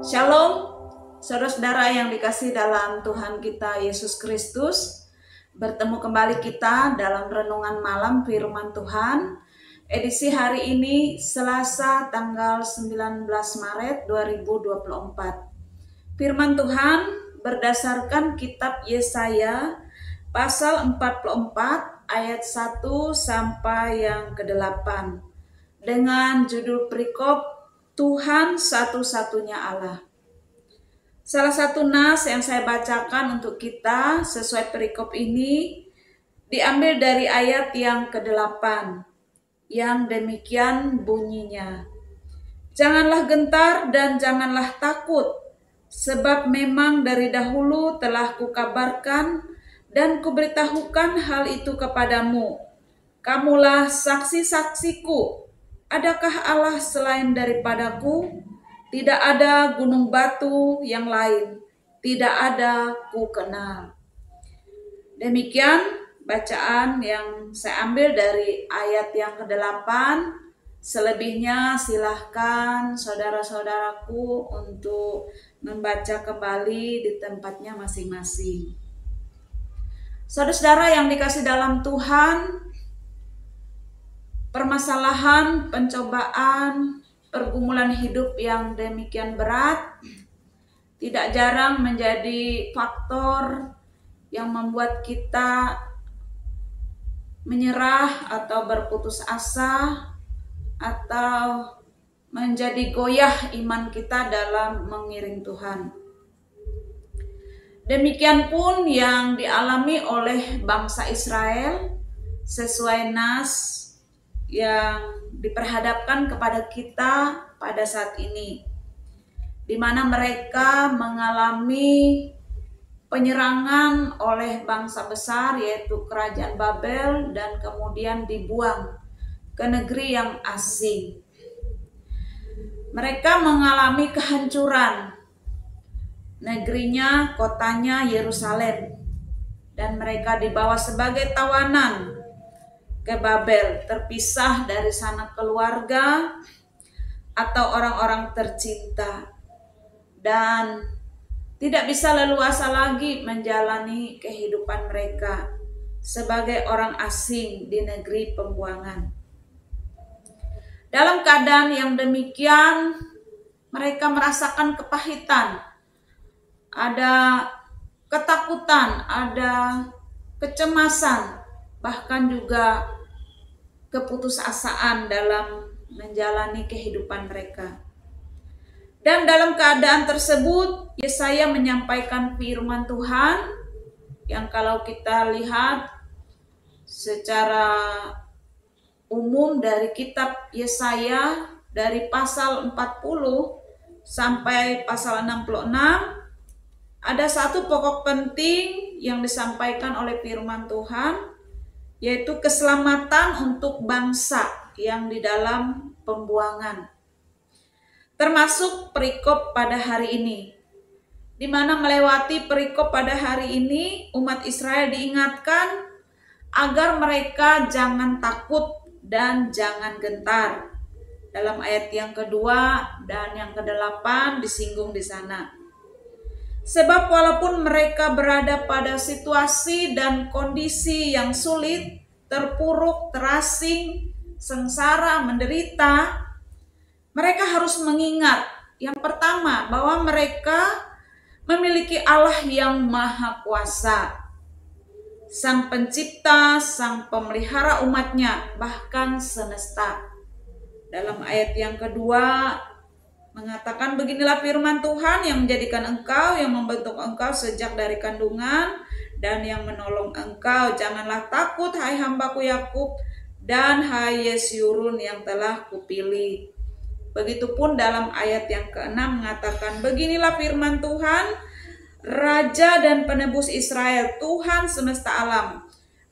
Shalom, saudara-saudara yang dikasih dalam Tuhan kita Yesus Kristus. Bertemu kembali kita dalam renungan malam firman Tuhan. Edisi hari ini Selasa tanggal 19 Maret 2024. Firman Tuhan berdasarkan kitab Yesaya pasal 44 ayat 1 sampai yang ke-8 dengan judul perikop Tuhan satu-satunya Allah. Salah satu nas yang saya bacakan untuk kita sesuai perikop ini diambil dari ayat yang ke-8 yang demikian bunyinya. Janganlah gentar dan janganlah takut, sebab memang dari dahulu telah kukabarkan dan kuberitahukan hal itu kepadamu. Kamulah saksi-saksiku. Adakah Allah selain daripadaku? Tidak ada gunung batu yang lain, tidak ada ku kenal. Demikian bacaan yang saya ambil dari ayat yang ke-8. Selebihnya silahkan saudara-saudaraku untuk membaca kembali di tempatnya masing-masing. Saudara-saudara yang dikasih dalam Tuhan, permasalahan, pencobaan, pergumulan hidup yang demikian berat tidak jarang menjadi faktor yang membuat kita menyerah atau berputus asa atau menjadi goyah iman kita dalam mengiring Tuhan. Demikian pun yang dialami oleh bangsa Israel sesuai nas yang diperhadapkan kepada kita pada saat ini, di mana mereka mengalami penyerangan oleh bangsa besar yaitu kerajaan Babel dan kemudian dibuang ke negeri yang asing. Mereka mengalami kehancuran negerinya, kotanya Yerusalem, dan mereka dibawa sebagai tawanan ke Babel, terpisah dari sanak keluarga atau orang-orang tercinta, dan tidak bisa leluasa lagi menjalani kehidupan mereka sebagai orang asing di negeri pembuangan. Dalam keadaan yang demikian, mereka merasakan kepahitan, ada ketakutan, ada kecemasan, bahkan juga keputusasaan dalam menjalani kehidupan mereka. Dan dalam keadaan tersebut, Yesaya menyampaikan firman Tuhan yang kalau kita lihat secara umum dari kitab Yesaya dari pasal 40 sampai pasal 66, ada satu pokok penting yang disampaikan oleh firman Tuhan, yaitu keselamatan untuk bangsa yang di dalam pembuangan. Termasuk perikop pada hari ini, di mana melewati perikop pada hari ini, umat Israel diingatkan agar mereka jangan takut dan jangan gentar. Dalam ayat yang kedua dan yang ke-8 disinggung di sana. Sebab walaupun mereka berada pada situasi dan kondisi yang sulit, terpuruk, terasing, sengsara, menderita, mereka harus mengingat yang pertama bahwa mereka memiliki Allah yang Maha Kuasa, Sang Pencipta, Sang Pemelihara umatnya, bahkan semesta. Dalam ayat yang kedua mengatakan, beginilah firman Tuhan yang menjadikan engkau, yang membentuk engkau sejak dari kandungan, dan yang menolong engkau. Janganlah takut, hai hambaku Yakub, dan hai Yesyurun yang telah kupilih. Begitupun dalam ayat yang ke-6 mengatakan, beginilah firman Tuhan, Raja dan Penebus Israel, Tuhan semesta alam.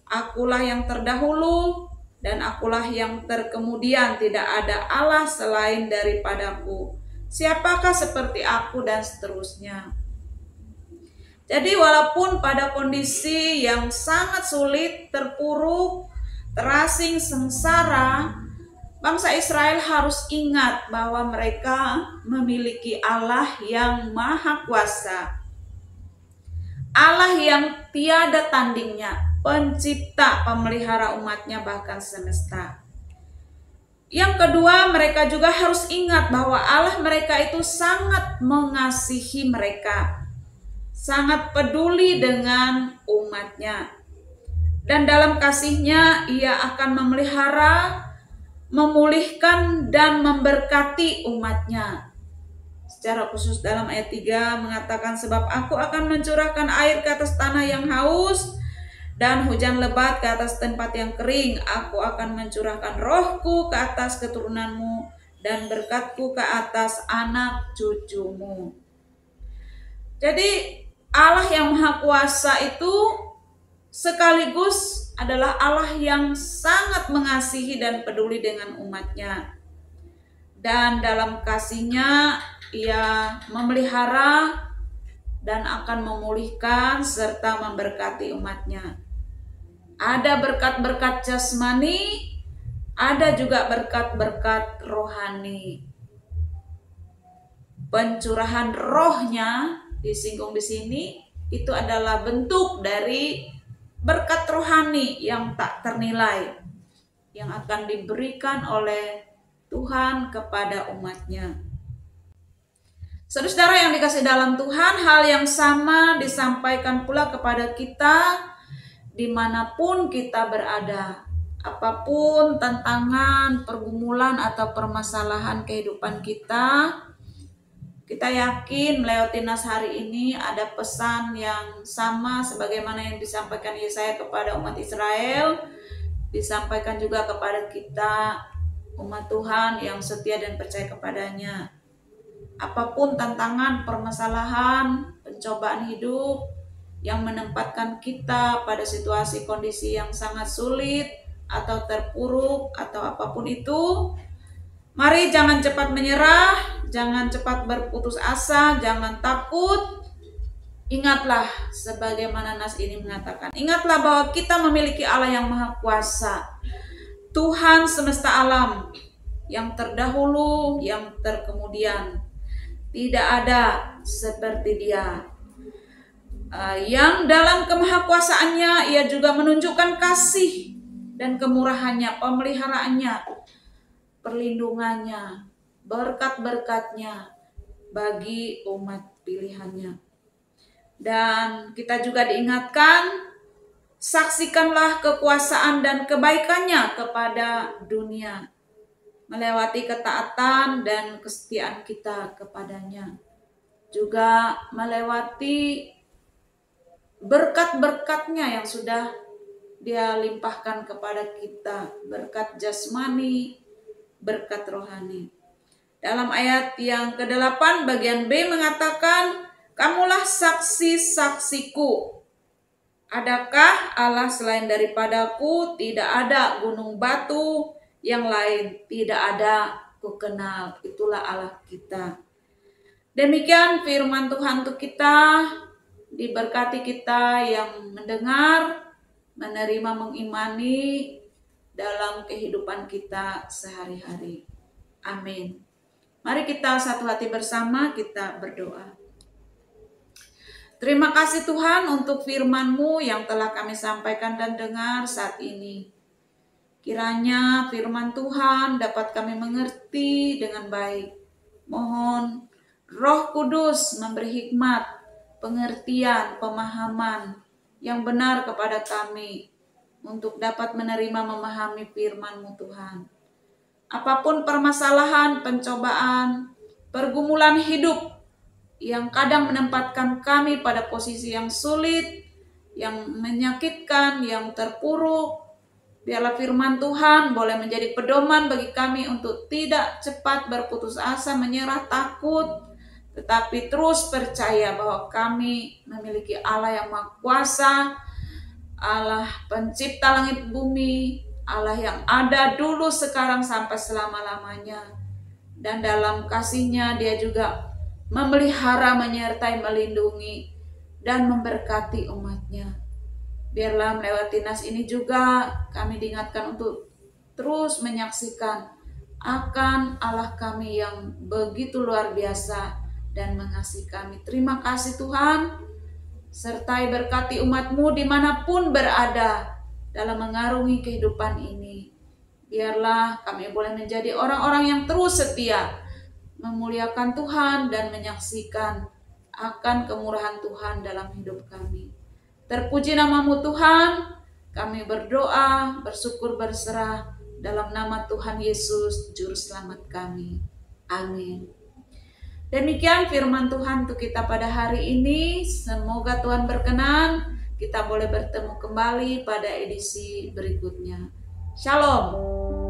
Akulah yang terdahulu dan akulah yang terkemudian, tidak ada Allah selain daripadaku. Siapakah seperti aku, dan seterusnya. Jadi walaupun pada kondisi yang sangat sulit, terpuruk, terasing, sengsara, Bangsa Israel harus ingat bahwa mereka memiliki Allah yang Maha Kuasa, Allah yang tiada tandingnya, pencipta, pemelihara umatnya bahkan semesta. Yang kedua, mereka juga harus ingat bahwa Allah mereka itu sangat mengasihi mereka, sangat peduli dengan umatnya. Dan dalam kasihnya ia akan memelihara, memulihkan dan memberkati umatnya. Secara khusus dalam ayat 3 mengatakan, sebab aku akan mencurahkan air ke atas tanah yang haus dan hujan lebat ke atas tempat yang kering. Aku akan mencurahkan rohku ke atas keturunanmu dan berkatku ke atas anak cucumu. Jadi Allah yang Maha Kuasa itu sekaligus adalah Allah yang sangat mengasihi dan peduli dengan umatnya. Dan dalam kasihnya ia memelihara dan akan memulihkan serta memberkati umatnya. Ada berkat-berkat jasmani, ada juga berkat-berkat rohani. Pencurahan rohnya disinggung di sini itu adalah bentuk dari berkat rohani yang tak ternilai yang akan diberikan oleh Tuhan kepada umatnya. Saudara yang dikasihi dalam Tuhan, hal yang sama disampaikan pula kepada kita dimanapun kita berada. Apapun tantangan, pergumulan atau permasalahan kehidupan kita, kita yakin melewati nas hari ini ada pesan yang sama sebagaimana yang disampaikan Yesaya kepada umat Israel, disampaikan juga kepada kita umat Tuhan yang setia dan percaya kepadanya. Apapun tantangan, permasalahan, pencobaan hidup yang menempatkan kita pada situasi kondisi yang sangat sulit atau terpuruk atau apapun itu, mari jangan cepat menyerah, jangan cepat berputus asa, jangan takut. Ingatlah sebagaimana nas ini mengatakan. Ingatlah bahwa kita memiliki Allah yang Maha Kuasa, Tuhan semesta alam, yang terdahulu, yang terkemudian. Tidak ada seperti Dia. Yang dalam kemahakuasaannya ia juga menunjukkan kasih dan kemurahannya, pemeliharaannya, perlindungannya, berkat-berkatnya bagi umat pilihannya. Dan kita juga diingatkan, saksikanlah kekuasaan dan kebaikannya kepada dunia, melewati ketaatan dan kesetiaan kita kepadanya, juga melewati berkat-berkatnya yang sudah Dia limpahkan kepada kita, berkat jasmani, berkat rohani. Dalam ayat yang ke-8 bagian B mengatakan, kamulah saksi-saksiku. Adakah Allah selain daripadaku? Tidak ada gunung batu yang lain, tidak ada ku kenal. Itulah Allah kita. Demikian firman Tuhan untuk kita. Diberkati kita yang mendengar, menerima, mengimani dalam kehidupan kita sehari-hari. Amin. Mari kita satu hati bersama, kita berdoa. Terima kasih Tuhan untuk firman-Mu yang telah kami sampaikan dan dengar saat ini. Kiranya firman Tuhan dapat kami mengerti dengan baik. Mohon Roh Kudus memberi hikmat, pengertian, pemahaman yang benar kepada kami untuk dapat menerima memahami firman-Mu Tuhan. Apapun permasalahan, pencobaan, pergumulan hidup yang kadang menempatkan kami pada posisi yang sulit, yang menyakitkan, yang terpuruk, biarlah firman Tuhan boleh menjadi pedoman bagi kami untuk tidak cepat berputus asa, menyerah, takut, tetapi terus percaya bahwa kami memiliki Allah yang Maha Kuasa, Allah pencipta langit bumi, Allah yang ada dulu, sekarang, sampai selama-lamanya. Dan dalam kasih-Nya Dia juga memelihara, menyertai, melindungi, dan memberkati umat-Nya. Biarlah melewati nas ini juga kami diingatkan untuk terus menyaksikan akan Allah kami yang begitu luar biasa dan mengasihi kami. Terima kasih Tuhan, sertai berkati umat-Mu dimanapun berada dalam mengarungi kehidupan ini. Biarlah kami boleh menjadi orang-orang yang terus setia, memuliakan Tuhan dan menyaksikan akan kemurahan Tuhan dalam hidup kami. Terpuji nama-Mu Tuhan, kami berdoa, bersyukur, berserah dalam nama Tuhan Yesus, Juru Selamat kami. Amin. Demikian firman Tuhan untuk kita pada hari ini. Semoga Tuhan berkenan kita boleh bertemu kembali pada edisi berikutnya. Shalom.